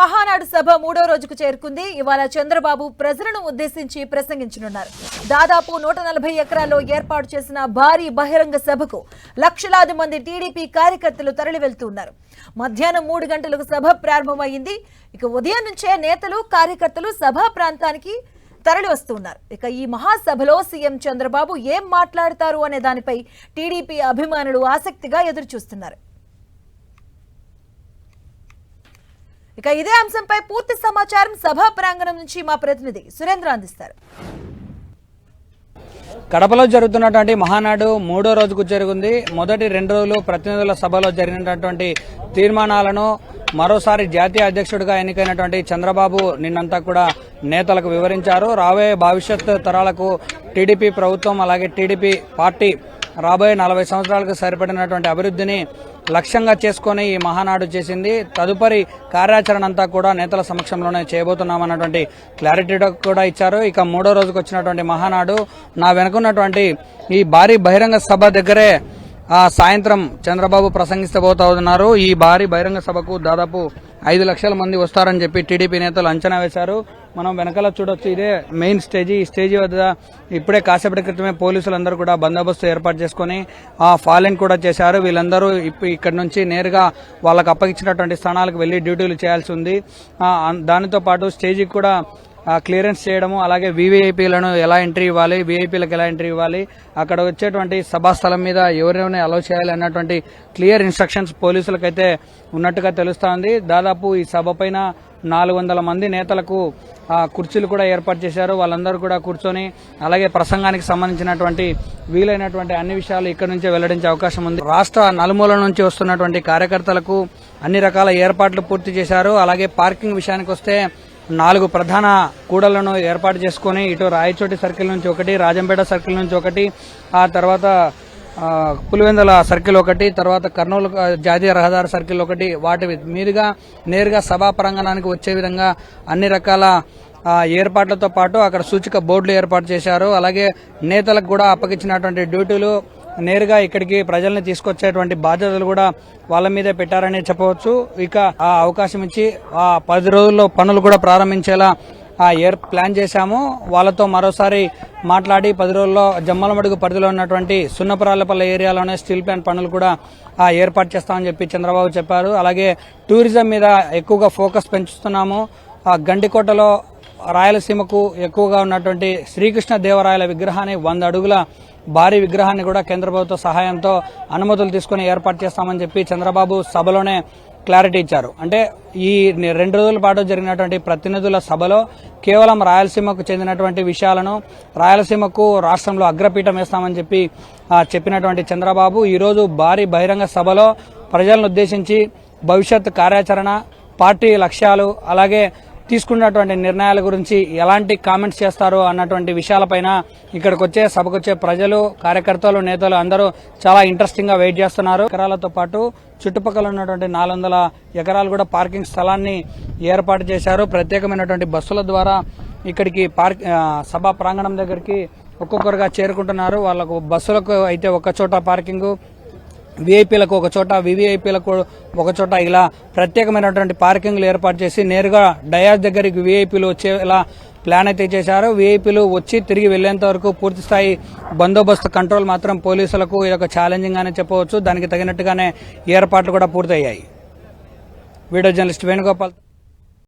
మహానాడు సభ 3వ రోజుకు చేరుకుంది. ఇవాళ చంద్రబాబు ప్రజలను ఉద్దేశించి ప్రసంగించనున్నారు. దాదాపు 140 ఎకరాల్లో ఏర్పాటు చేసిన భారీ బహిరంగ సభకు లక్షలాది మంది టీడీపీ కార్యకర్తలు తరలి వెళ్తున్నారు. మధ్యాహ్నం 3 గంటలకు సభ ప్రారంభమైంది. ఇక ఉదయం నుంచే నేతలు కార్యకర్తలు సభా ప్రాంతానికి తరలి వస్తున్నారు. ఇక ఈ మహాసభలో సీఎం చంద్రబాబు ఏం మాట్లాడతారు అనే దానిపై టీడీపీ అభిమానులు ఆసక్తిగా ఎదురుచూస్తున్నారు. ఇక ఇదే అంశంపై పూర్తి సమాచారం సభా ప్రాంగణం నుంచి మా ప్రతినిధి సురేంద్ర అందిస్తారు. కడపలో జరుగుతున్నటువంటి మహానాడు 3వ రోజుకు జరుగుతుంది. మొదటి 2 రోజులు ప్రతినిధుల సభలో జరిగినటువంటి తీర్మానాలను మరోసారి జాతీయ అధ్యక్షుడిగా ఎన్నికైనటువంటి చంద్రబాబు నిన్నంతా కూడా నేతలకు వివరించారు. రాబోయే భవిష్యత్ తరాలకు టీడీపీ ప్రభుత్వం అలాగే టీడీపీ పార్టీ రాబోయే 40 సంవత్సరాలకు సరిపడినటువంటి అభివృద్ధిని లక్ష్యంగా చేసుకుని ఈ మహానాడు చేసింది. తదుపరి కార్యాచరణ అంతా కూడా నేతల సమక్షంలోనే చేయబోతున్నామన్నటువంటి క్లారిటీ కూడా ఇచ్చారు. ఇక 3వ రోజుకు వచ్చినటువంటి మహానాడు నా వెనుకున్నటువంటి ఈ భారీ బహిరంగ సభ దగ్గరే సాయంత్రం చంద్రబాబు ప్రసంగిస్తబోతున్నారు. ఈ భారీ బహిరంగ సభకు దాదాపు 5 లక్షల మంది వస్తారని చెప్పి టీడీపీ నేతలు అంచనా వేశారు. మనం వెనకాల చూడొచ్చు, ఇదే మెయిన్ స్టేజీ. ఈ స్టేజీ వద్ద ఇప్పుడే కాసేపటి క్రితమే పోలీసులందరూ కూడా బందోబస్తు ఏర్పాటు చేసుకుని ఫాలోయింగ్ కూడా చేశారు. వీళ్ళందరూ ఇక్కడి నుంచి నేరుగా వాళ్ళకు అప్పగించినటువంటి స్థానాలకు వెళ్లి డ్యూటీలు చేయాల్సి ఉంది. దానితో పాటు స్టేజీకి కూడా క్లియరెన్స్ చేయడము, అలాగే వీవీఐపీలను ఎలా ఎంట్రీ ఇవ్వాలి, వీఐపీలకు ఎలా ఎంట్రీ ఇవ్వాలి, అక్కడ వచ్చేటువంటి సభాస్థలం మీద ఎవరెవరిని అలౌ చేయాలి అన్నటువంటి క్లియర్ ఇన్స్ట్రక్షన్స్ పోలీసులకైతే ఉన్నట్టుగా తెలుస్తోంది. దాదాపు ఈ సభ పైన 400 మంది నేతలకు కుర్చీలు కూడా ఏర్పాటు చేశారు. వాళ్ళందరూ కూడా కూర్చొని అలాగే ప్రసంగానికి సంబంధించినటువంటి వీలైనటువంటి అన్ని విషయాలు ఇక్కడ నుంచే వెల్లడించే అవకాశం ఉంది. రాష్ట్ర నలుమూల నుంచి వస్తున్నటువంటి కార్యకర్తలకు అన్ని రకాల ఏర్పాట్లు పూర్తి చేశారు. అలాగే పార్కింగ్ విషయానికి వస్తే 4 ప్రధాన కూడళ్లను ఏర్పాటు చేసుకుని ఇటు రాయచోటి సర్కిల్ నుంచి ఒకటి, రాజంపేట సర్కిల్ నుంచి ఒకటి, ఆ తర్వాత పులివెందుల సర్కిల్ ఒకటి, తర్వాత కర్నూలు జాతీయ రహదారి సర్కిల్ ఒకటి, వాటి మీదుగా నేరుగా సభా ప్రాంగణానికి వచ్చే విధంగా అన్ని రకాల ఏర్పాట్లతో పాటు అక్కడ సూచిక బోర్డులు ఏర్పాటు చేశారు. అలాగే నేతలకు కూడా అప్పగించినటువంటి డ్యూటీలు నేరుగా ఇక్కడికి ప్రజల్ని తీసుకొచ్చేటువంటి బాధ్యతలు కూడా వాళ్ళ మీదే పెట్టారని చెప్పవచ్చు. ఇక ఆ అవకాశం ఇచ్చి 10 రోజుల్లో పనులు కూడా ప్రారంభించేలా ప్లాన్ చేశాము. వాళ్ళతో మరోసారి మాట్లాడి 10 రోజుల్లో జమ్మలమడుగు పరిధిలో ఉన్నటువంటి సున్నపురాలపల్లి ఏరియాలోనే స్టీల్ ప్లాంట్ పనులు కూడా ఏర్పాటు చేస్తామని చెప్పి చంద్రబాబు చెప్పారు. అలాగే టూరిజం మీద ఎక్కువగా ఫోకస్ పెంచుతున్నాము. గండికోటలో రాయలసీమకు ఎక్కువగా ఉన్నటువంటి శ్రీకృష్ణ దేవరాయల విగ్రహాన్ని 100 అడుగుల భారీ విగ్రహాన్ని కూడా కేంద్ర ప్రభుత్వ సహాయంతో అనుమతులు తీసుకుని ఏర్పాటు చేస్తామని చెప్పి చంద్రబాబు సభలోనే క్లారిటీ ఇచ్చారు. అంటే ఈ 2 రోజుల పాటు జరిగినటువంటి ప్రతినిధుల సభలో కేవలం రాయలసీమకు చెందినటువంటి విషయాలను, రాయలసీమకు రాష్ట్రంలో అగ్రపీఠం వేస్తామని చెప్పి చెప్పినటువంటి చంద్రబాబు ఈరోజు భారీ బహిరంగ సభలో ప్రజలను ఉద్దేశించి భవిష్యత్ కార్యాచరణ, పార్టీ లక్ష్యాలు, అలాగే తీసుకున్నటువంటి నిర్ణయాల గురించి ఎలాంటి కామెంట్స్ చేస్తారు అన్నటువంటి విషయాలపైన ఇక్కడికి వచ్చే సభకొచ్చే ప్రజలు, కార్యకర్తలు, నేతలు అందరూ చాలా ఇంట్రెస్టింగ్ గా వెయిట్ చేస్తున్నారు. ఎకరాలతో పాటు చుట్టుపక్కల ఉన్నటువంటి 400 ఎకరాలు కూడా పార్కింగ్ స్థలాన్ని ఏర్పాటు చేశారు. ప్రత్యేకమైనటువంటి బస్సుల ద్వారా ఇక్కడికి సభా ప్రాంగణం దగ్గరికి ఒక్కొక్కరుగా చేరుకుంటున్నారు. వాళ్ళకు బస్సులకు అయితే ఒక చోట పార్కింగ్, వీఐపీలకు ఒక చోట, వివిఐపీలకు ఒక చోట, ఇలా ప్రత్యేకమైనటువంటి పార్కింగ్లు ఏర్పాటు చేసి నేరుగా డయాస్ దగ్గరికి వీఐపీలు వచ్చేలా ప్లాన్ అయితే చేశారు. వీఐపీలు వచ్చి తిరిగి వెళ్లేంత వరకు పూర్తి స్థాయి బందోబస్తు కంట్రోల్ మాత్రం పోలీసులకు ఇదొక ఛాలెంజింగ్ గానే చెప్పవచ్చు. దానికి తగినట్టుగానే ఏర్పాట్లు కూడా పూర్తయ్యాయి. Video journalist Venugopal.